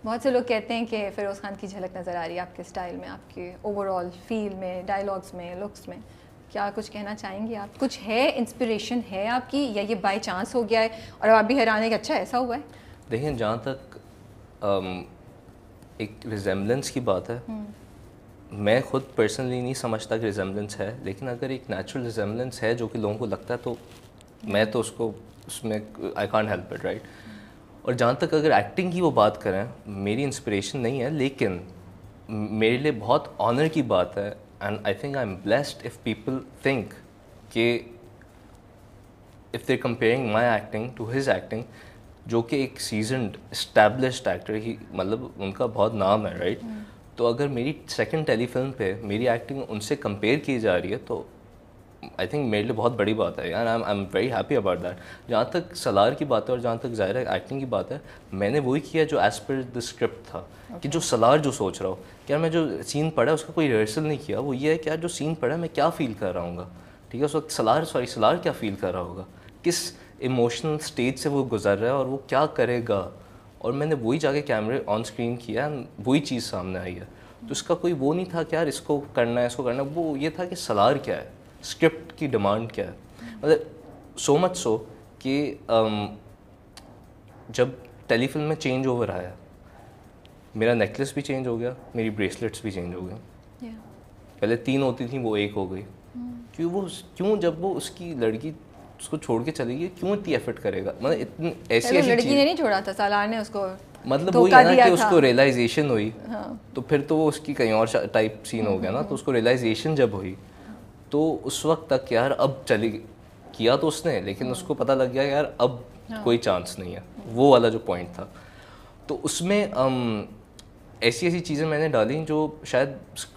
بہت سے لوگ کہتے ہیں کہ فیروز خان کی جھلک نظر آ رہی ہے آپ کے اسٹائل میں, آپ کے اوور آل فیل میں, ڈائلاگس میں, لکس میں. کیا کچھ کہنا چاہیں گے آپ؟ کچھ ہے انسپریشن ہے آپ کی, یا یہ بائی چانس ہو گیا ہے اور آپ بھی حیران ہیں کہ اچھا ایسا ہوا ہے؟ دیکھیں جہاں تک ایک ریزیمبلنس کی بات ہے, میں خود پرسنلی نہیں سمجھتا کہ ریزیمبلنس ہے, لیکن اگر ایک نیچرل ریزیمبلنس ہے جو کہ لوگوں کو لگتا ہے تو میں تو اس میں I can't help it, right. اور جہاں تک اگر ایکٹنگ کی وہ بات کریں, میری انسپریشن نہیں ہے, لیکن میرے لیے بہت آنر کی بات ہے, and I think I am blessed if people think کہ if they comparing my acting to his acting, جو کہ ایک سیزنڈ اسٹیبلشڈ ایکٹر ہی, مطلب ان کا بہت نام ہے, رائٹ. تو اگر میری سیکنڈ ٹیلی فلم پہ میری ایکٹنگ ان سے کمپیئر کی جا رہی ہے تو آئی تھنک میرے لیے بہت بڑی بات ہے, I am very happy about that. جہاں تک سالار کی بات ہے اور جہاں تک ظاہر ہے ایکٹنگ کی بات ہے, میں نے وہی کیا جو ایز پر دا اسکرپٹ تھا, کہ جو سالار جو سوچ رہا ہو, کیا میں جو سین پڑھا اس کا کوئی ریہرسل نہیں کیا, وہ یہ ہے کہ جو سین پڑھا میں کیا فیل کر رہا ہوں گا, ٹھیک ہے. اس وقت سالار کیا فیل کر رہا ہوگا, کس ایموشنل اسٹیج سے وہ گزر رہا ہے اور وہ کیا کرے گا, اور میں نے وہی جا کے کیمرے آن اسکرین کیا, وہی چیز سامنے آئی ہے. تو اس کا کوئی وہ نہیں تھا کہ یار اس کو کرنا ہے, اس کو کرنا ہے, وہ یہ تھا کہ سالار کیا ہے, اسکرپٹ کی ڈیمانڈ کیا ہے. مطلب سو مچ سو کہ جب ٹیلی فلم میں چینج اوور آیا, میرا نیکلس بھی چینج ہو گیا, میری بریسلیٹس بھی چینج ہو گئی. پہلے 3 ہوتی تھیں, وہ 1 ہو گئی. کیوں جب وہ اس کی لڑکی اس کو چھوڑ کے چلی گئی, کیوں اتنی ایفرٹ کرے گا, مطلب اتنی ایسی لڑکی نے نہیں چھوڑا تھا, سالار نے اس کو مطلب وہی ہے نا کہ اس کو ریئلائزیشن ہوئی, تو پھر تو وہ اس کی کہیں اور ٹائپ سین ہو گیا نا. تو اس کو ریئلائزیشن جب ہوئی تو اس وقت تک یار اب چلی کیا تو اس نے, لیکن اس کو پتہ لگ گیا یار اب کوئی چانس نہیں ہے, وہ والا جو پوائنٹ تھا. تو اس میں ایسی چیزیں میں نے ڈالیں جو شاید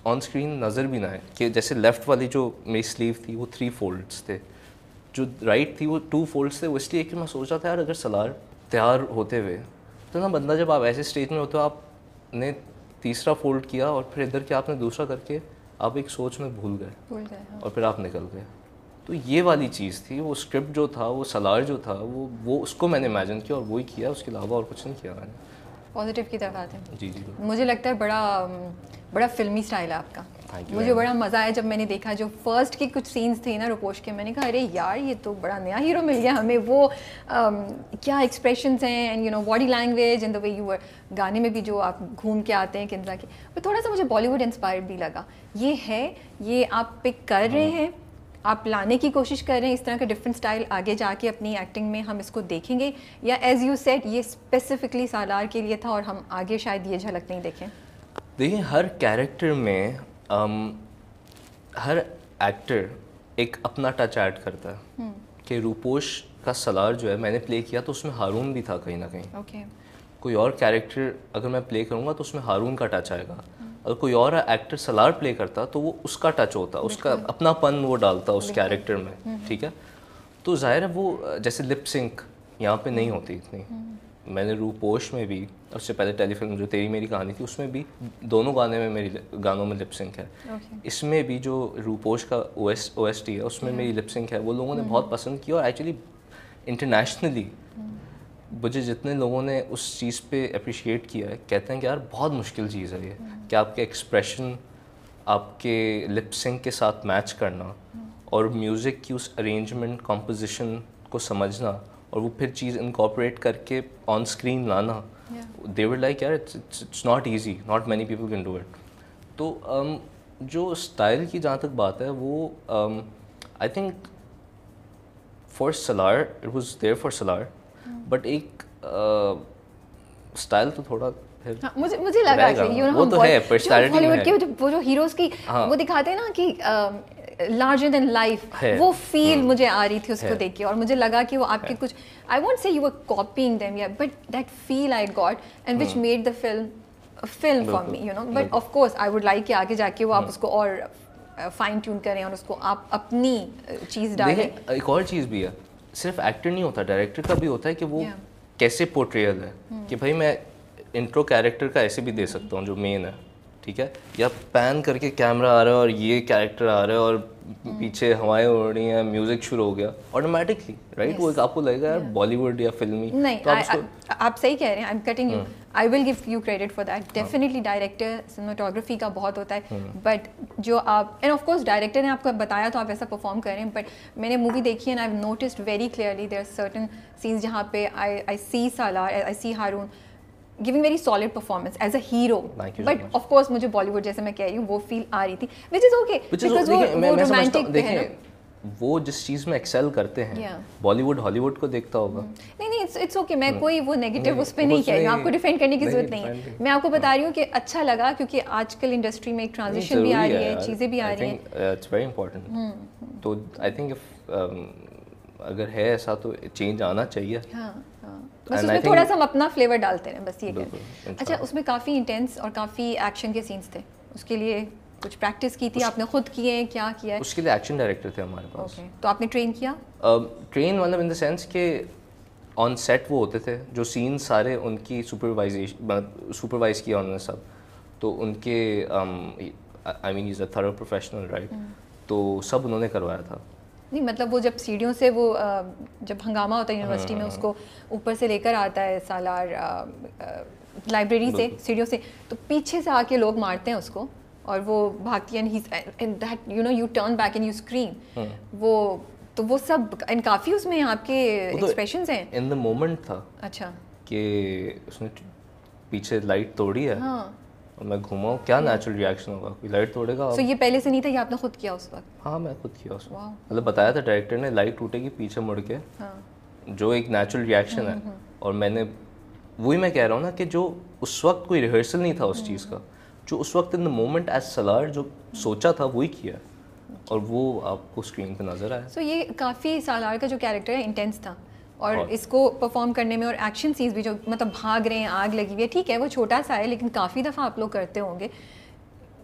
آن اسکرین نظر بھی نہ آئے, کہ جیسے لیفٹ والی جو میری سلیو تھی وہ 3 فولڈس تھے, جو رائٹ تھی وہ 2 فولڈس تھے. وہ اس لیے کہ میں سوچ رہا تھا یار اگر سالار تیار ہوتے ہوئے تو نا بندہ جب آپ ایسے اسٹیج میں ہوتے ہو, آپ نے تیسرا فولڈ کیا اور پھر ادھر کے آپ نے دوسرا کر کے آپ ایک سوچ میں بھول گئے اور پھر آپ نکل گئے. تو یہ والی چیز تھی, وہ اسکرپٹ جو تھا, وہ سالار جو تھا, وہ اس کو میں نے امیجن کیا اور وہی کیا, اس کے علاوہ اور کچھ نہیں کیا میں نے. پازیٹیو کی طرف آتے ہیں. جی مجھے لگتا ہے بڑا فلمی اسٹائل ہے آپ کا. مجھے بڑا مزہ آیا جب میں نے دیکھا جو فرسٹ کی کچھ سینس تھے نا روپوش کے, میں نے کہا ارے یار یہ تو بڑا نیا ہیرو مل گیا ہمیں. وہ کیا ایکسپریشنس ہیں, and you know body language and the way you were, گانے میں بھی جو آپ گھوم کے آتے ہیں کنزا کے, وہ تھوڑا سا مجھے بالی ووڈ انسپائرڈ بھی لگا. یہ ہے, یہ آپ پک کر رہے ہیں, آپ لانے کی کوشش کر رہے ہیں اس طرح کا ڈفرینٹ اسٹائل آگے جا کے اپنی ایکٹنگ میں ہم اس کو دیکھیں گے, یا ایز یو سیڈ یہ اسپیسیفکلی سالار کے لیے تھا اور ہم آگے شاید یہ جھلک نہیں دیکھیں؟ دیکھیں ہر کیریکٹر میں ہر ایکٹر ایک اپنا ٹچ ایڈ کرتا ہے, کہ روپوش کا سالار جو ہے میں نے پلے کیا تو اس میں ہارون بھی تھا کہیں نہ کہیں. اوکے. کوئی اور کیریکٹر اگر میں پلے کروں گا تو اس میں ہارون کا ٹچ آئے گا, اگر کوئی اور ایکٹر سالار پلے کرتا تو وہ اس کا ٹچ ہوتا, اس کا اپنا پن وہ ڈالتا اس کیریکٹر میں, ٹھیک ہے. تو ظاہر ہے وہ جیسے لپ سنک یہاں پہ نہیں ہوتی اتنی. میں نے روپوش میں بھی, اس سے پہلے ٹیلی فلم جو تیری میری کہانی تھی اس میں بھی دونوں گانوں میں لپ سنک ہے. اس میں بھی جو روپوش کا او ایس ٹی ہے اس میں میری لپ سنک ہے, وہ لوگوں نے بہت پسند کیا. اور ایکچولی انٹرنیشنلی مجھے جتنے لوگوں نے اس چیز پہ اپریشیٹ کیا ہے کہتے ہیں کہ یار بہت مشکل چیز ہے یہ, کہ آپ کے ایکسپریشن آپ کے لپ سنک کے ساتھ میچ کرنا اور میوزک کی اس ارینجمنٹ کمپوزیشن کو سمجھنا اور وہ پھر چیز انکارپوریٹ کر کے آن اسکرین لانا. دے ور لائک یار it's not easy, not many people can do it. تو جو اسٹائل کی جہاں تک بات ہے وہ I think for Salar it was there for Salar, but ایک اسٹائل تو تھوڑا مجھے لگا کہ وہ تو ہے پرسنالٹی میں ہے. وہ جو ہیروز کی وہ دکھاتے ہیں نا کہ لارجر دین لائف, وہ فیل مجھے آ رہی تھی اس کو دیکھ کے, اور مجھے لگا کہ وہ آپ کے کچھ, I won't say you were copying them, but that feel I got and which made the film for me, you know. But of course I would like کہ آگے جا کے وہ آپ اس کو اور فائن ٹیون کریں اور اس کو آپ اپنی چیز ڈالیں. ایک اور چیز بھی ہے, صرف ایکٹر نہیں ہوتا, ڈائریکٹر کا بھی ہوتا ہے کہ وہ کیسے پورٹریل ہے, کہ بھائی میں انٹرو کیریکٹر کا ایسے بھی دے سکتا ہوں جو مین ہے, ٹھیک ہے, یا پین کر کے کیمرہ آ رہا ہے اور یہ کیریکٹر آ رہا ہے اور پیچھے ہوائیں اڑ رہی ہیں, میوزک شروع ہو گیا آٹومیٹکلی, رائٹ, وہ ایک آپ کو لگے گا یار بالی ووڈ یا فلمی. نہیں, آپ صحیح کہہ رہے ہیں, I am cutting you, I will give you credit for that. Definitely director cinematography کا بہت ہوتا ہے, بٹ جو آپ اینڈ آف کورس ڈائریکٹر نے آپ کو بتایا تو آپ ایسا پرفارم کر رہے ہیں, بٹ میں نے مووی دیکھی ہے and I have noticed very clearly there are certain scenes جہاں پہ آئی سی سالار, آئی سی Haroon giving very solid performance as a hero. But of course مجھے بالی ووڈ جیسے میں کہہ رہی ہوں وہ فیل آ رہی تھی, which is okay because وہ رومانٹک ہے نا. وہ جس چیز میں ایکسل کرتے ہیں بالی ووڈ ہالی ووڈ کو دیکھتا ہوگا. نہیں اٹس اوکے, میں کوئی وہ نیگیٹو اس پہ نہیں کہہ رہی ہوں, آپ کو ڈیفینڈ کرنے کی ضرورت نہیں ہے. میں آپ کو بتا رہی ہوں کہ اچھا لگا کیونکہ آج کل انڈسٹری میں ایک ٹرانزیشن بھی آ رہی ہے, چیزیں بھی آ رہی ہیں. It's very important. تو آئی تھنک اگر ہے ایسا تو چینج آنا چاہیے. ہاں, بس اس میں تھوڑا سا ہم اپنا فلیور ڈالتے ہیں بس یہ کہ. اچھا, اس میں کافی انٹینس اور کافی ایکشن کے سینس تھے, اس کے لیے کچھ پریکٹس کی تھی آپ نے, خود کیے, کیا کیا ہے؟ اس کے لیے ایکشن ڈائریکٹر تھے ہمارے پاس. تو آپ نے ٹرین کیا؟ ٹرین مطلب ان دا سینس کہ آن سیٹ وہ ہوتے تھے جو سین سارے ان کی سپروائز کیا انہوں نے سب, تو ان کے آئی مین از اے تھرو پروفیشنل, رائٹ, تو سب انہوں نے کروایا تھا. نہیں مطلب وہ جب سیڑھیوں سے وہ جب ہنگامہ ہوتا ہے یونیورسٹی میں, اس کو اوپر سے لے کر آتا ہے سالار لائبریری سے سیڑھیوں سے, تو پیچھے سے آ کے لوگ مارتے ہیں اس کو اور وہ بھاگتی ہے, and that you know you turn back and you scream. وہ تو وہ سب اینڈ کافی اس میں آپ کے ایکسپریشنز ہیں. ان دا مومنٹ تھا اچھا کہ اس نے پیچھے لائٹ توڑی ہے اور میں گھوما ہوں, کیا نیچرل ریئیکشن ہوگا, کوئی لائٹ توڑے گا. تو یہ پہلے سے نہیں تھا, یہ آپ نے خود کیا اس وقت؟ ہاں میں خود کیا اس وقت, مطلب بتایا تھا ڈائریکٹر نے لائٹ ٹوٹے گی پیچھے مڑ کے, جو ایک نیچرل ریئیکشن ہے. اور میں نے وہی میں کہہ رہا ہوں نا کہ جو اس وقت کوئی ریہرسل نہیں تھا اس چیز کا, جو اس وقت ان دا مومنٹ ایز سالار جو سوچا تھا وہی کیا, اور وہ آپ کو اسکرین پہ نظر آیا. سو یہ کافی سالار کا جو کیریکٹر ہے انٹینس تھا, اور اس کو پرفارم کرنے میں, اور ایکشن سینس بھی جو مطلب بھاگ رہے ہیں, آگ لگی ہوئی ہے, ٹھیک ہے وہ چھوٹا سا ہے لیکن کافی دفعہ آپ لوگ کرتے ہوں گے.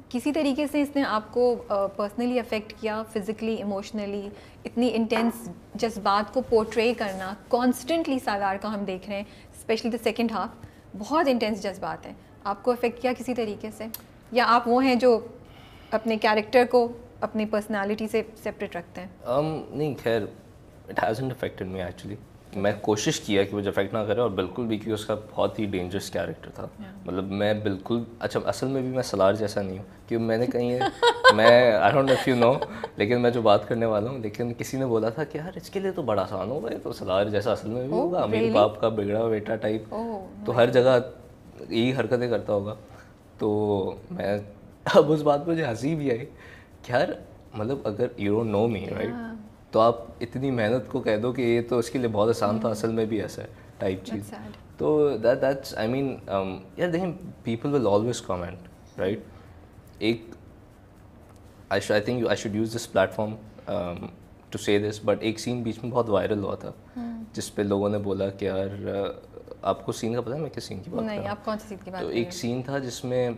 کسی طریقے سے اس نے آپ کو پرسنلی افیکٹ کیا, فزیکلی, ایموشنلی, اتنی انٹینس جذبات کو پورٹرے کرنا کانسٹنٹلی سالار کا ہم دیکھ رہے ہیں, اسپیشلی دا سیکنڈ ہاف, بہت انٹینس جذبات ہیں. آپ کو افیکٹ کیا کسی طریقے سے, یا آپ وہ ہیں جو اپنے کیریکٹر کو اپنی پرسنالٹی سے سیپریٹ رکھتے ہیں؟ نہیں خیر, it hasn't affected me actually. میں کوشش کیا کہ مجھے افیکٹ نہ کرے, اور بالکل بھی کہ اس کا بہت ہی ڈینجرس کیریکٹر تھا. مطلب میں بالکل, اچھا اصل میں بھی میں سالار جیسا نہیں ہوں, کہ میں نے کہیں میں I don't know if you know, لیکن میں جو بات کرنے والا ہوں, لیکن کسی نے بولا تھا کہ یار اس کے لیے تو بڑا آسان ہوگا, یہ تو سالار جیسا اصل میں بھی ہوگا, امیر باپ کا بگڑا بیٹا ٹائپ, تو ہر جگہ یہی حرکتیں کرتا ہوگا. تو میں اب اس بات پہ مجھے ہنسی بھی آئی کہ یار مطلب اگر you don't know me right, تو آپ اتنی محنت کو کہہ دو کہ یہ تو اس کے لیے بہت آسان تھا, اصل میں بھی ایسا ہے ٹائپ چیز. تو دیٹس آئی مین یار دیکھیں, people will always comment, right. ایک I think I should use this platform to say this, but ایک سین بیچ میں بہت وائرل ہوا تھا جس پہ لوگوں نے بولا کہ یار آپ کو سین کا پتہ ہے میں کس سین کی بات کر رہا ہوں؟ نہیں, آپ کون سی سین کی بات کر رہے ہیں؟ تو ایک سین تھا جس میں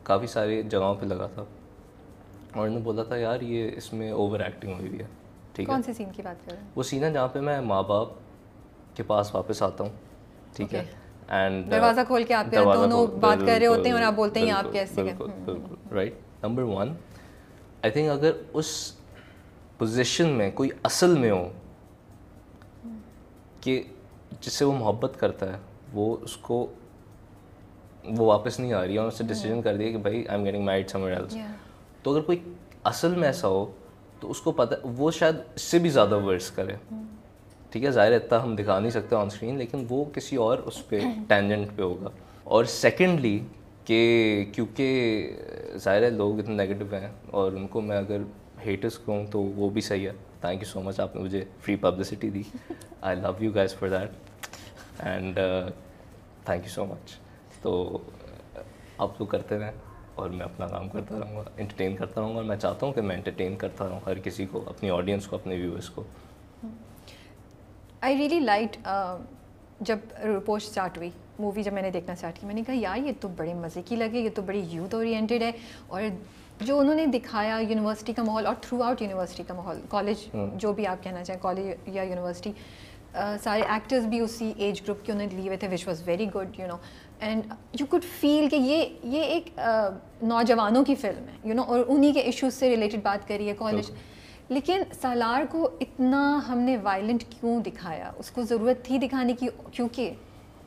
کافی ساری جگہوں پہ لگا تھا, اور انہوں نے بولا تھا یار یہ اس میں اوور ایکٹنگ ہوئی ہوئی ہے. ٹھیک ہے, کون سی سین کی بات کر رہے ہیں؟ وہ سین ہے جہاں پہ میں ماں باپ کے پاس واپس آتا ہوں, ٹھیک ہے, اینڈ دروازہ کھول کے آپ دونوں بات کر رہے ہوتے ہیں اور آپ بولتے ہیں آپ کیسے ہیں. بالکل رائٹ. نمبر 1 آئی تھنک اگر اس پوزیشن میں کوئی اصل میں ہو کہ جس سے وہ محبت کرتا ہے, وہ اس کو وہ واپس نہیں آ رہی ہے, اور اس سے ڈیسیجن کر دیا کہ بھائی I am getting married somewhere else, تو اگر کوئی اصل میں ایسا ہو تو اس کو پتہ, وہ شاید اس سے بھی زیادہ ورس کرے, ٹھیک ہے, ظاہر اتنا ہم دکھا نہیں سکتے آن اسکرین, لیکن وہ کسی اور اس پہ ٹینجنٹ پہ ہوگا. اور سیکنڈلی کہ کیونکہ ظاہر ہے لوگ اتنے نیگیٹو ہیں, اور ان کو میں اگر ہیٹرس کہوں تو وہ بھی صحیح ہے. تھینک یو سو مچ, آپ نے مجھے فری پبلسٹی دی, I love you guys for that, and thank you so much. تو آپ لوگ کرتے رہیں اور میں اپنا کام کرتا رہوں گا, انٹرٹین کرتا رہوں گا, اور میں چاہتا ہوں کہ میں انٹرٹین کرتا رہوں ہر کسی کو, اپنی آڈینس کو, اپنے ویورس کو. آئی ریئلی لائک جب روپوش اسٹارٹ ہوئی مووی, جب میں نے دیکھنا اسٹارٹ کی, میں نے کہا یار یہ تو بڑے مزے کی لگے, یہ تو بڑی یوتھ اورینٹیڈ ہے, اور جو انہوں نے دکھایا یونیورسٹی کا ماحول, اور تھرو آؤٹ یونیورسٹی کا ماحول, کالج جو بھی آپ کہنا چاہیں, کالج یا یونیورسٹی, سارے ایکٹرز بھی اسی ایج گروپ کے انہوں نے لیے ہوئے تھے which was very good you know and you could feel کہ یہ ایک نوجوانوں کی فلم ہے یو نو اور انہی کے ایشوز سے ریلیٹڈ بات کری ہے کالج. لیکن سالار کو اتنا ہم نے وائلنٹ کیوں دکھایا؟ اس کو ضرورت تھی دکھانے کی کیونکہ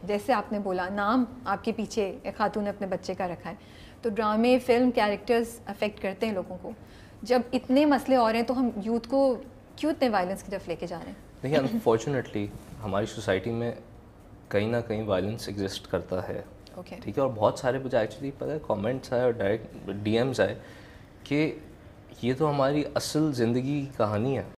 جیسے آپ نے بولا نام آپ کے پیچھے ایک خاتون نے اپنے بچے کا رکھا ہے, تو ڈرامے فلم کیریکٹرز افیکٹ کرتے ہیں لوگوں کو. جب اتنے مسئلے اور ہیں تو ہم یوتھ کو کیوں اتنے وائلنس کی طرف لے کے جا رہے ہیں؟ دیکھیے انفارچونیٹلی ہماری سوسائٹی میں کہیں نہ کہیں وائلنس ایگزسٹ کرتا ہے, ٹھیک ہے, اور بہت سارے مجھے ایکچولی پتہ ہے کامنٹس آئے اور ڈائریکٹ ڈی ایمز آئے کہ یہ تو ہماری اصل زندگی کی کہانی ہے,